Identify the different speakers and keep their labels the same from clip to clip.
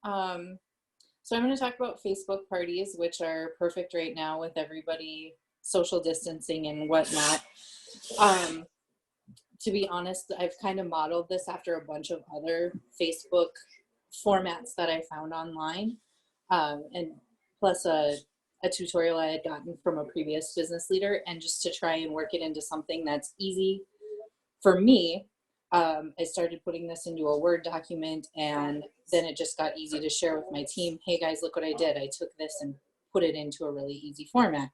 Speaker 1: So I'm going to talk about Facebook parties, which are perfect right now with everybody social distancing and whatnot. To be honest, I've kind of modeled this after a bunch of other Facebook formats that I found online, and plus a tutorial I had gotten from a previous business leader, and just to try and work it into something that's easy for me. I started putting this into a Word document, and then it just got easy to share with my team. Hey guys, look what I did. I took this and put it into a really easy format.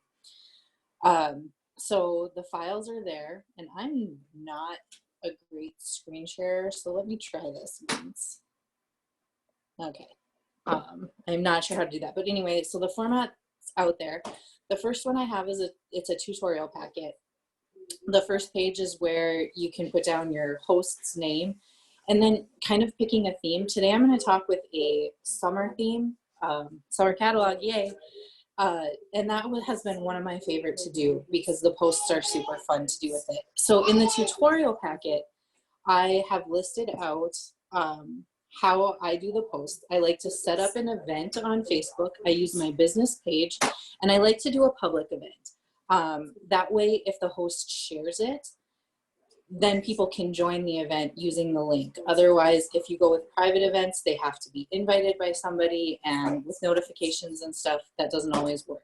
Speaker 1: So the files are there, and I'm not a great screen sharer, so let me try this once. Okay. I'm not sure how to do that, but anyway, so the format's out there. The first one I have is it's a tutorial packet. The first page is where you can put down your host's name and then kind of picking a theme. Today I'm going to talk with a summer theme, summer catalog, yay. And that has been one of my favorite to do because the posts are super fun to do with it. So in the tutorial packet, I have listed out how I do the post. I like to set up an event on Facebook. I use my business page, and I like to do a public event. That way, if the host shares it, then people can join the event using the link. Otherwise, if you go with private events, they have to be invited by somebody, and with notifications and stuff, that doesn't always work.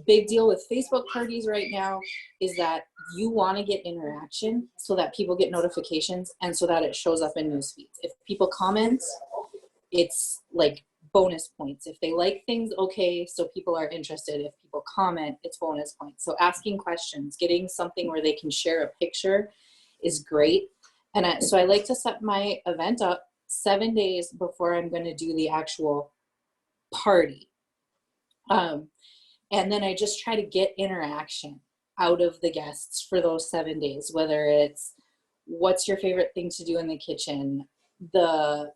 Speaker 1: Big deal with Facebook parties right now is that you want to get interaction so that people get notifications and so that it shows up in news feeds. If people comment, it's like bonus points. If they like things, okay, so people are interested. If people comment, it's bonus points. So asking questions, getting something where they can share a picture is great. And so I like to set my event up 7 days before I'm going to do the actual party. And then I just try to get interaction out of the guests for those 7 days, whether it's what's your favorite thing to do in the kitchen. The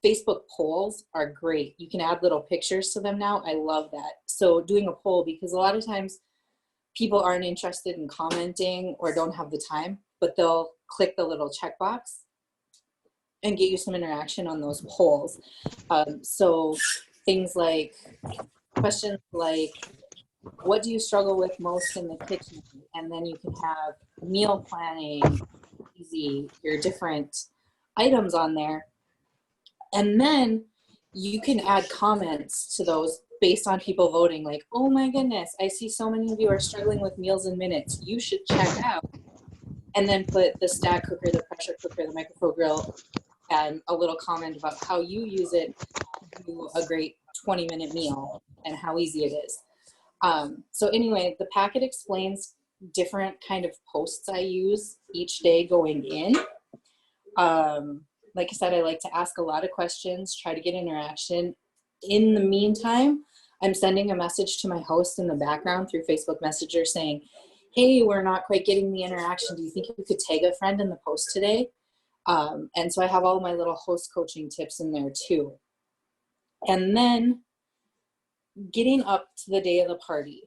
Speaker 1: Facebook polls are great. You can add little pictures to them now. I love that. So doing a poll, because a lot of times people aren't interested in commenting or don't have the time, but they'll click the little checkbox and get you some interaction on those polls. So things like questions like, what do you struggle with most in the kitchen? And then you can have meal planning, easy, your different items on there. And then you can add comments to those based on people voting, like, oh my goodness, I see so many of you are struggling with meals in minutes. You should check out. And then put the stack cooker, the pressure cooker, the microwave grill, and a little comment about how you use it to do a great 20-minute meal and how easy it is. So anyway, the packet explains different kind of posts I use each day going in. Like I said, I like to ask a lot of questions, try to get interaction. In the meantime, I'm sending a message to my host in the background through Facebook Messenger saying, hey, we're not quite getting the interaction. Do you think you could tag a friend in the post today? And so I have all my little host coaching tips in there too. And then getting up to the day of the party.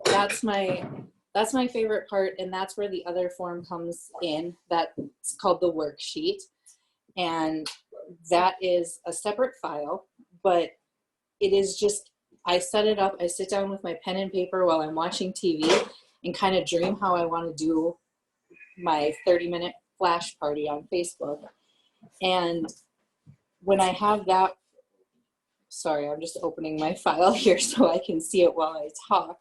Speaker 1: That's my favorite part, and that's where the other form comes in. That's called the worksheet, and that is a separate file, but it is just, I set it up, I sit down with my pen and paper while I'm watching TV and kind of dream how I want to do my 30-minute flash party on Facebook. And when I have that, sorry, I'm just opening my file here so I can see it while I talk.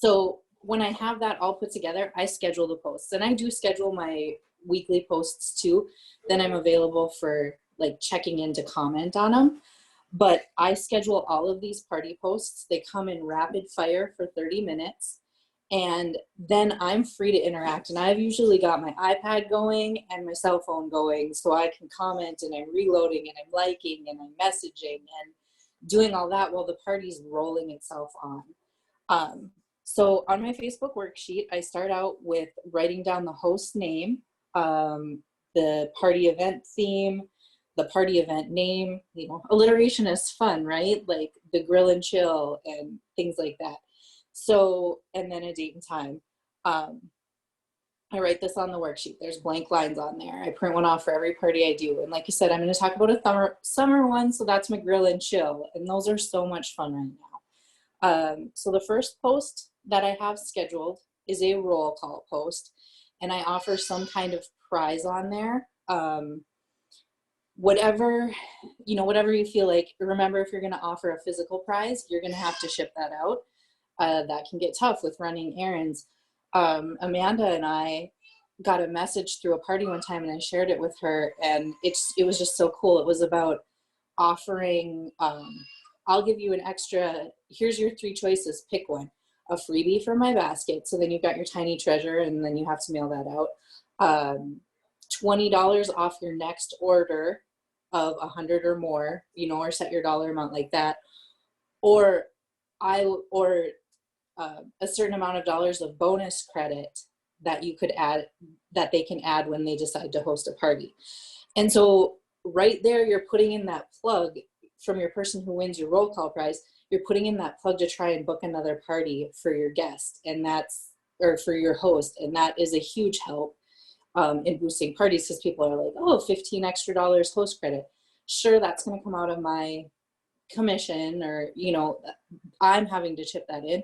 Speaker 1: So when I have that all put together, I schedule the posts, and I do schedule my weekly posts too. Then I'm available for like checking in to comment on them. But I schedule all of these party posts. They come in rapid fire for 30 minutes. And then I'm free to interact. And I've usually got my iPad going and my cell phone going so I can comment, and I'm reloading and I'm liking and I'm messaging and doing all that while the party's rolling itself on. So on my Facebook worksheet, I start out with writing down the host name, the party event theme, the party event name. You know, alliteration is fun, right? Like the grill and chill and things like that. So, and then a date and time. I write this on the worksheet. There's blank lines on there. I print one off for every party I do. And like you said, I'm going to talk about a summer one. So that's my grill and chill. And those are so much fun right now. So the first post that I have scheduled is a roll call post. And I offer some kind of prize on there. Whatever you feel like. Remember, if you're going to offer a physical prize, you're going to have to ship that out. That can get tough with running errands. Amanda and I got a message through a party one time, and I shared it with her, and it was just so cool. It was about offering, I'll give you an extra, here's your 3 choices, pick one. A freebie for my basket, so then you've got your tiny treasure, and then you have to mail that out. $20 off your next order of 100 or more, or set your dollar amount like that, or a certain amount of dollars of bonus credit that you could add, that they can add when they decide to host a party. And so right there, you're putting in that plug from your person who wins your roll call prize. You're putting in that plug to try and book another party for your guest, or for your host. And that is a huge help in boosting parties, because people are like, oh, $15 extra host credit. Sure, that's going to come out of my commission, or, I'm having to chip that in.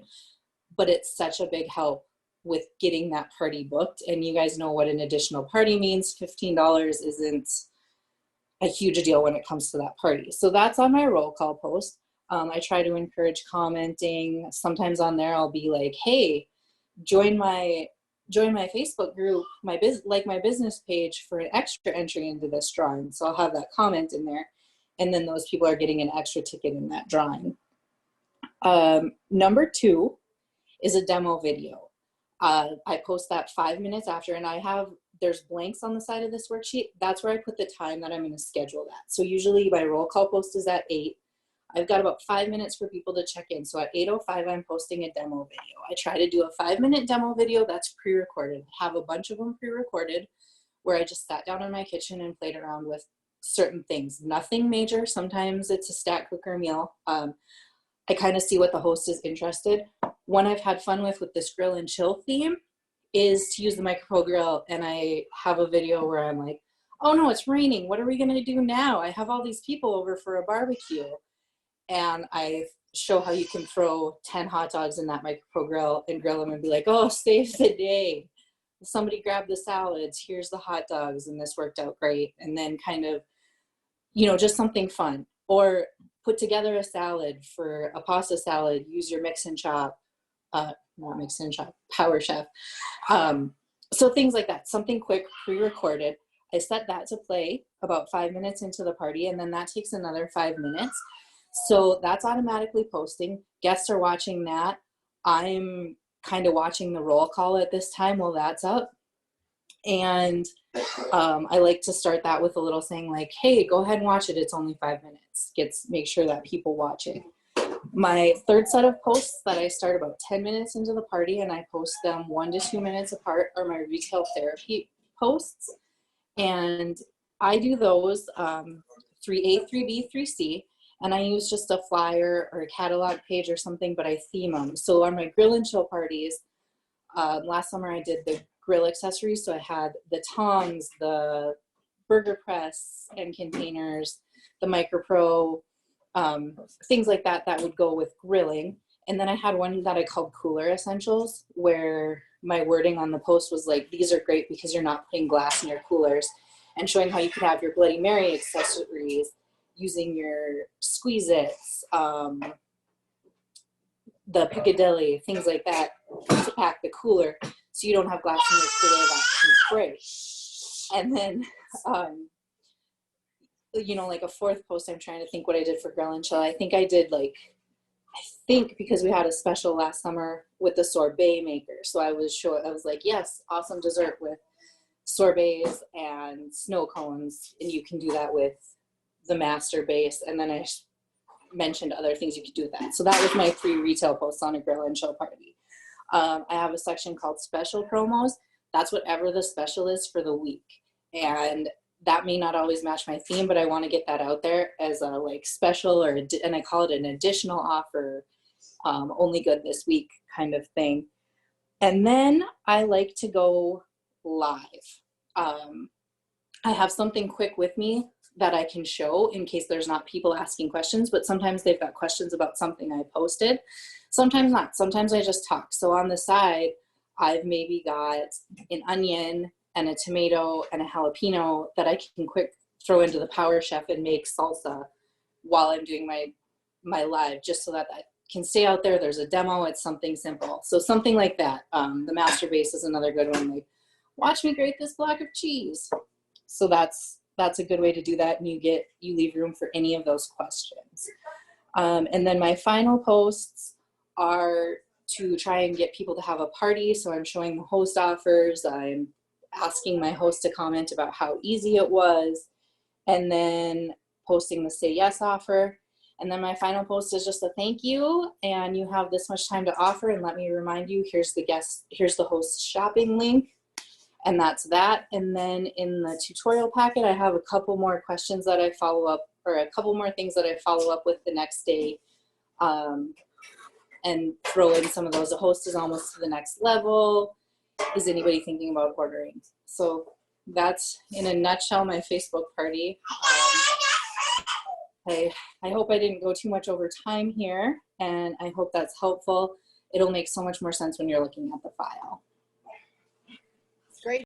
Speaker 1: But it's such a big help with getting that party booked. And you guys know what an additional party means. $15 isn't a huge deal when it comes to that party. So that's on my roll call post. I try to encourage commenting. Sometimes on there, I'll be like, hey, join my Facebook group, my business page for an extra entry into this drawing. So I'll have that comment in there. And then those people are getting an extra ticket in that drawing. Number 2 is a demo video. I post that 5 minutes after, and there's blanks on the side of this worksheet. That's where I put the time that I'm going to schedule that. So usually my roll call post is at 8. I've got about 5 minutes for people to check in. So at 8:05, I'm posting a demo video. I try to do a 5-minute demo video that's pre-recorded. I have a bunch of them pre-recorded where I just sat down in my kitchen and played around with certain things. Nothing major. Sometimes it's a stack cooker meal. I kind of see what the host is interested. One I've had fun with this grill and chill theme is to use the micro grill. And I have a video where I'm like, oh no, it's raining. What are we going to do now? I have all these people over for a barbecue. And I show how you can throw 10 hot dogs in that micro grill and grill them and be like, oh, save the day. Somebody grab the salads. Here's the hot dogs. And this worked out great. And then kind of, just something fun. Or put together a salad for a pasta salad. Use your mix and chop. Not mix and chop, Power Chef. So things like that, something quick, pre-recorded. I set that to play about 5 minutes into the party, and then that takes another 5 minutes. So that's automatically posting. Guests are watching that. I'm kind of watching the roll call at this time while that's up. And I like to start that with a little saying like, hey, go ahead and watch it. It's only 5 minutes. Make sure that people watch it. My third set of posts that I start about 10 minutes into the party, and I post them 1 to 2 minutes apart, are my retail therapy posts. And I do those 3A, 3B, 3C, and I use just a flyer or a catalog page or something, but I theme them. So on my grill and chill parties, last summer I did the grill accessories. So I had the tongs, the burger press and containers, the MicroPro, things like that would go with grilling. And then I had one that I called Cooler Essentials, where my wording on the post was like, these are great because you're not putting glass in your coolers, and showing how you could have your Bloody Mary accessories using your Squeeze-Its, the Piccadilly, things like that, to pack the cooler so you don't have glass in your cooler. That seems great. And then like a fourth post, I'm trying to think what I did for Grill and Chill. I think because we had a special last summer with the sorbet maker. So I was like, yes, awesome dessert with sorbets and snow cones. And you can do that with the master base. And then I mentioned other things you could do with that. So that was my 3 retail posts on a Grill and Chill party. I have a section called special promos. That's whatever the special is for the week. And that may not always match my theme, but I want to get that out there as a special, and I call it an additional offer, only good this week kind of thing. And then I like to go live. I have something quick with me that I can show in case there's not people asking questions, but sometimes they've got questions about something I posted. Sometimes not. Sometimes I just talk. So on the side, I've maybe got an onion and a tomato and a jalapeno that I can quick throw into the Power Chef and make salsa while I'm doing my live, just so that I can stay out there. There's a demo. It's something simple. So something like that. The master base is another good one. Like, watch me grate this block of cheese. So that's a good way to do that, and you leave room for any of those questions. And then my final posts are to try and get people to have a party. So I'm showing the host offers. I'm asking my host to comment about how easy it was, and then posting the say yes offer. And then my final post is just a thank you, and you have this much time to offer, and let me remind you, here's the host shopping link. And that's that. And then in the tutorial packet, I have a couple more questions that I follow up, or a couple more things that I follow up with the next day, and throw in some of those. The host is almost to the next level. Is anybody thinking about ordering? So that's, in a nutshell, my Facebook party. I hope I didn't go too much over time here, and I hope that's helpful. It'll make so much more sense when you're looking at the file.